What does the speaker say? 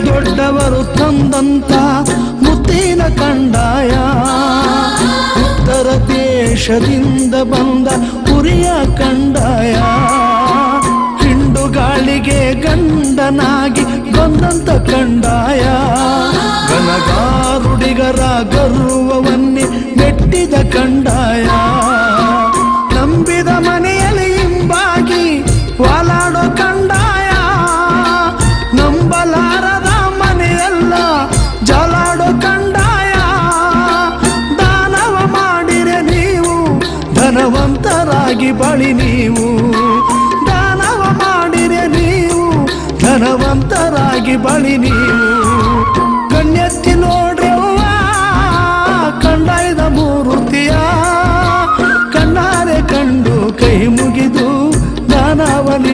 ದೊಡ್ಡವರು ತಂದಂತ ಮುತ್ತಿನ ಕಂಡಾಯ, ಉತ್ತರ ದೇಶದಿಂದ ಬಂದ ಹುರಿಯ ಕಂಡಾಯ, ಹಿಂಡು ಗಾಳಿಗೆ ಗಂಡನಾಗಿ ಬಂದಂತ ಕಂಡಾಯ, ಗನಗಾರುಡಿಗರ ಗರ್ವವನ್ನೇ ಮೆಟ್ಟಿದ ಕಂಡಾಯ, ನಂಬಿದ ಮನೆಯಲ್ಲಿ ಹಿಂಬಾಗಿ ವಾಲಾಡೋ ಕಂಡಾಯ, ನಂಬಲಾರದ ಮನೆಯಲ್ಲ ಜಲಾಡೋ ಕಂಡಾಯ, ದಾನವ ಮಾಡಿರೆ ನೀವು ಧನವಂತರಾಗಿ ಬಳಿ ನೀವು, ದಾನವ ಮಾಡಿರೆ ನೀವು ಧನವಂತರಾಗಿ ಬಳಿ ನೀವು.